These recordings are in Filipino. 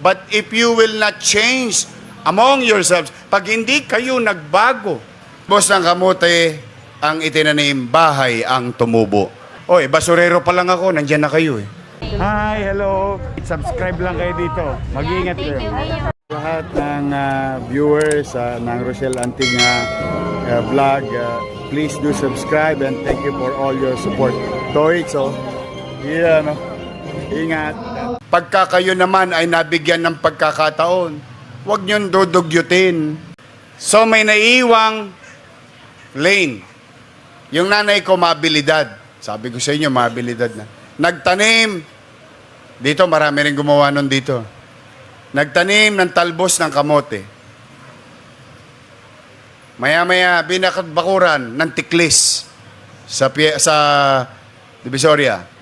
But if you will not change among yourselves, pag hindi kayo nagbago, boss ng kamote, ang itinanim, bahay ang tumubo. Oy, basurero pa lang ako, nandyan na kayo eh. Hi, hello. Subscribe lang kayo dito. Mag-iingat kayo. Lahat ng viewers ng Rochelle Anting vlog, please do subscribe and thank you for all your support. Toy, so, yeah, no? Ingat. Pagka kayo naman ay nabigyan ng pagkakataon, huwag niyong dudugyutin. So may naiiwang lane. Yung nanay ko mabilidad. Sabi ko sa inyo, mabilidad na. Nagtanim. Dito, marami rin gumawa nun dito. Nagtanim ng talbos ng kamote. Maya-maya, binakadbakuran ng tiklis sa Divisoria.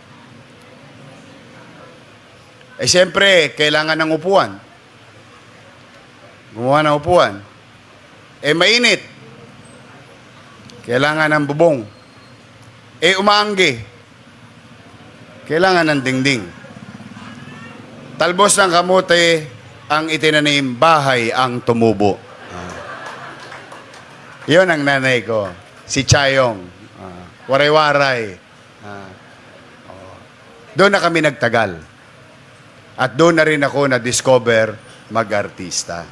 Eh, siyempre, kailangan ng upuan. Gumawa ng upuan. Eh, mainit. Kailangan ng bubong. Eh, umaanggi. Kailangan ng dingding. Talbos ng kamote ang itinanim, bahay ang tumubo. Yun ang nanay ko. Si Chayong. Waray-waray. Doon na kami nagtagal. At doon na rin ako na-discover mag-artista.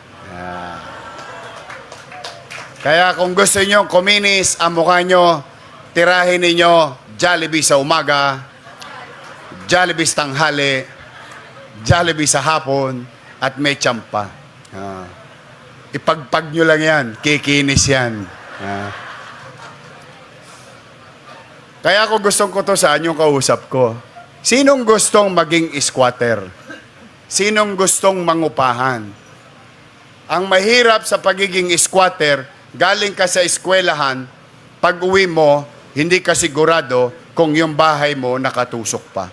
Kaya kung gusto nyo kuminis ang mukha nyo, tirahin ninyo Jollibee sa umaga, Jollibee sa tanghali, Jollibee sa hapon, at may tsampa. Ipagpag nyo lang yan, kikinis yan. Kaya kung gustong ko to saan yung kausap ko, sinong gustong maging squatter? Sinong gustong mangupahan? Ang mahirap sa pagiging squatter, galing ka sa eskwelahan, pag uwi mo, hindi ka sigurado kung yung bahay mo nakatusok pa.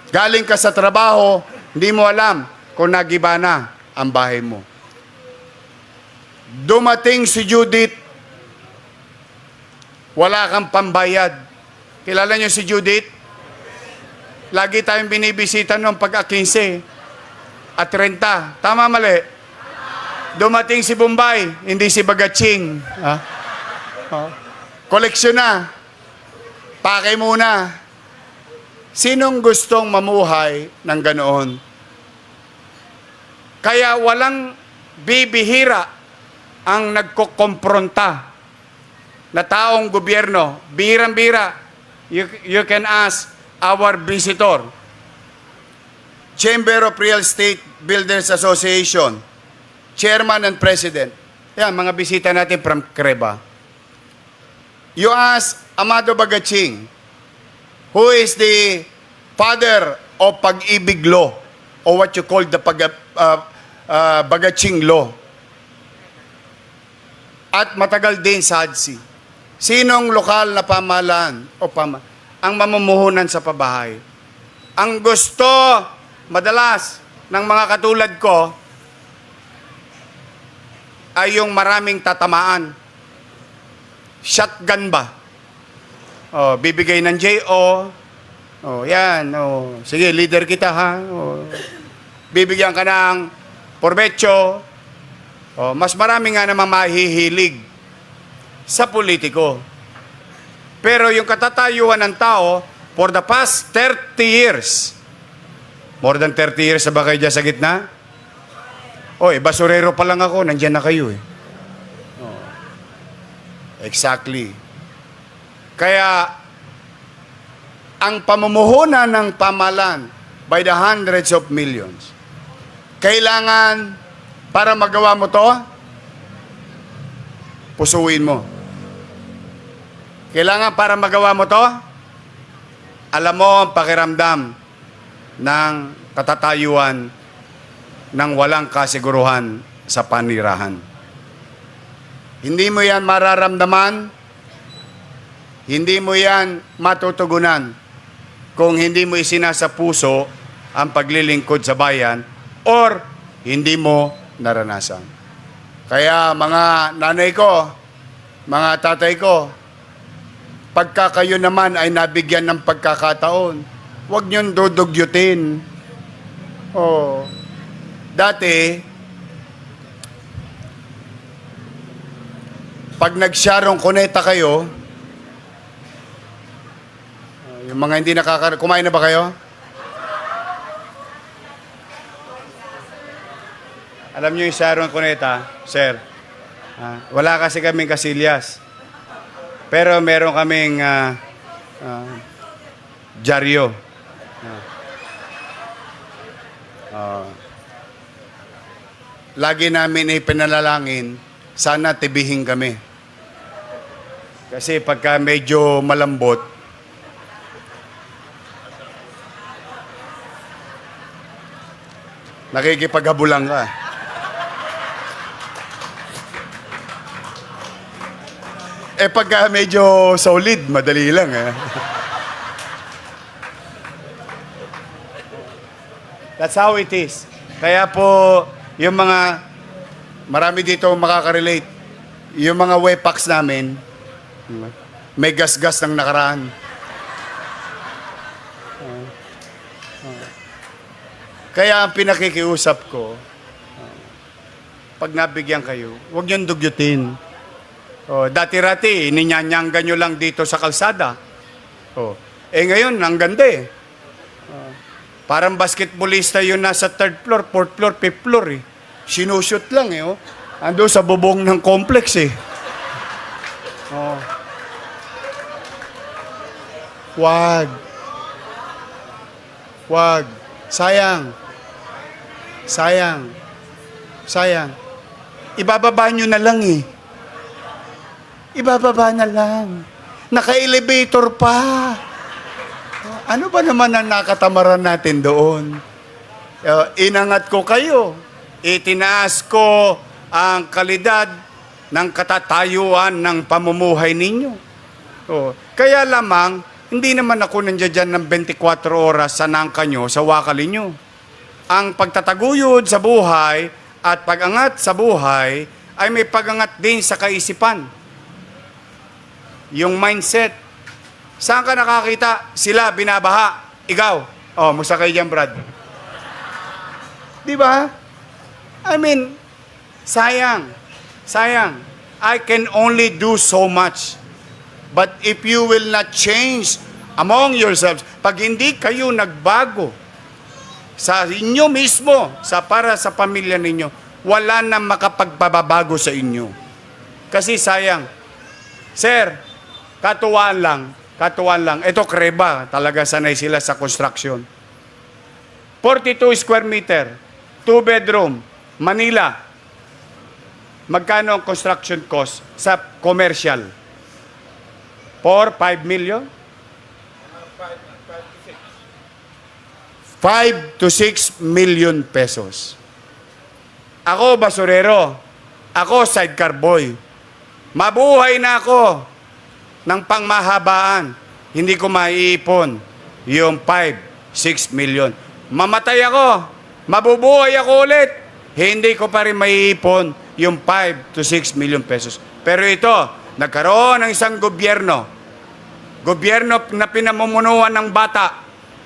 Galing ka sa trabaho, hindi mo alam kung nagiba na ang bahay mo. Dumating si Judith, wala kang pambayad. Kilala niyo si Judith? Lagi tayong binibisita noong pag-15 at 30. Tama, mali? Dumating si Bombay, hindi si Bagaching. Koleksyon na. Pakay muna. Sinong gustong mamuhay ng ganoon? Kaya walang bibihira ang nagkukompronta na taong gobyerno. Birang-bira. You can ask our visitor, Chamber of Real Estate Builders Association, Chairman and President. Yan, mga bisita natin from Creba. You ask Amado Bagaching, who is the father of Pag-ibig Law, or what you call the Bagaching Law. At matagal din sa HADSI. Sinong lokal na pamahalaan o ang mamumuhunan sa pabahay? Ang gusto, madalas, ng mga katulad ko, ay yung maraming tatamaan. Shotgun ba? Bibigay ng J.O. Yan. Sige, leader kita, ha? Bibigyan ka ng Porbecho. Mas marami nga naman mahihilig sa politiko. Pero yung katatayuan ng tao, for the past 30 years, more than 30 years na ba kayo dyan sa gitna? Basurero pa lang ako, nandyan na kayo eh. Exactly. Kaya, ang pamumuhunan ng pamahalaan by the hundreds of millions, kailangan, para magawa mo to, pusuin mo. Kailangan para magawa mo to, alam mo ang pakiramdam ng katatayuan ng walang kasiguruhan sa panirahan. Hindi mo yan mararamdaman, hindi mo yan matutugunan kung hindi mo isinasa puso ang paglilingkod sa bayan or hindi mo naranasan. Kaya mga nanay ko, mga tatay ko, pagka kayo naman ay nabigyan ng pagkakataon, huwag niyong dudugyutin. Dati, pag nag-Sharon Cuneta kayo, yung mga hindi kumain na ba kayo? Alam niyo yung Sharon Cuneta, sir? Wala kasi kaming kasilyas. Pero meron kaming dyaryo. Lagi namin ipinalalangin, sana tibihin kami. Kasi pagka medyo malambot, nakikipaghabulan ka. Pagka medyo solid, madali lang. That's how it is. Kaya po, yung mga, marami dito makaka-relate, yung mga wepax namin, may gas-gas ng nakaraan. Kaya ang pinakikiusap ko, pag nabigyan kayo, huwag niyong dugyutin. Dati-rati, ininyanyanggan nyo lang dito sa kalsada. Ngayon, ang ganda eh. Parang basketballista yun nasa 3rd floor, 4th floor, 5th floor eh. Sinushoot lang eh. Ando sa bubong ng complex eh. Wag. Sayang. Ibababa nyo na lang eh. Ibababa na lang. Naka-elevator pa. Ano ba naman ang nakatamaran natin doon? Inangat ko kayo. Itinaas ko ang kalidad ng katatayuan ng pamumuhay ninyo. Kaya lamang, hindi naman ako nandiyan ng 24 oras sa nangka nyo, sa wakali nyo. Ang pagtataguyod sa buhay at pagangat sa buhay ay may pagangat din sa kaisipan. Yung mindset. Saan ka nakakita? Sila binabaha. Ikaw. Musta kayo dyan, Brad? Di ba? I mean, sayang. I can only do so much. But if you will not change among yourselves, pag hindi kayo nagbago sa inyo mismo, para sa pamilya ninyo, wala na makapagpababago sa inyo. Kasi sayang. Sir, katuwaan lang. Ito kreba, talaga sanay sila sa construction. 42 square meter, 2 bedroom, Manila. Magkano ang construction cost sa commercial? 5 million? 5 to 6 million pesos. Ako, basurero. Ako, sidecar boy. Mabuhay na ako ng pangmahabaan. Hindi ko maiipon yung 5, 6 million. Mamatay ako. Mabubuhay ako ulit. Hindi ko pa rin maiipon yung 5 to 6 million pesos. Pero ito, nagkaroon ng isang gobyerno na pinamumunuan ng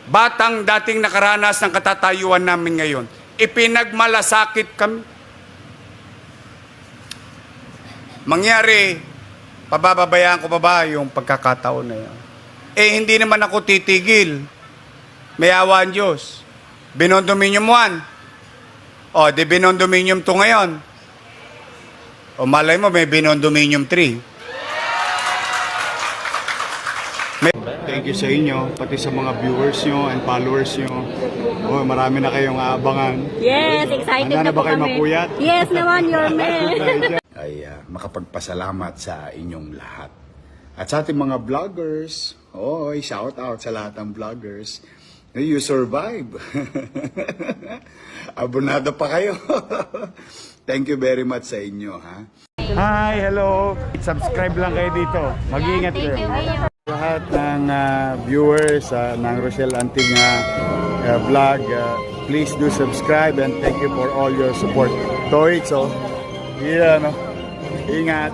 batang dating nakaranas ng katatayuan namin ngayon. Ipinagmalasakit kami. Mangyari, pababayaan ko pa ba yung pagkakataon na yan? Hindi naman ako titigil. May awa ang Diyos. Binondominium 1. Di binondominium 2 ngayon. Malay mo, may binondominium 3. Thank you sa inyo, pati sa mga viewers nyo and followers nyo. Marami na kayong aabangan. Yes, excited na ba po kayo kami. mapuyat? Yes naman, your man. Ay makapagpasalamat sa inyong lahat. At sa ating mga vloggers, shout out sa lahat ng vloggers. You survive. Abonado pa kayo. Thank you very much sa inyo, ha? Hi, hello. Subscribe lang kayo dito. Mag-iingat kayo. Lahat ng viewers ng Rochelle Antig vlog, please do subscribe and thank you for all your support. Toits, ingat.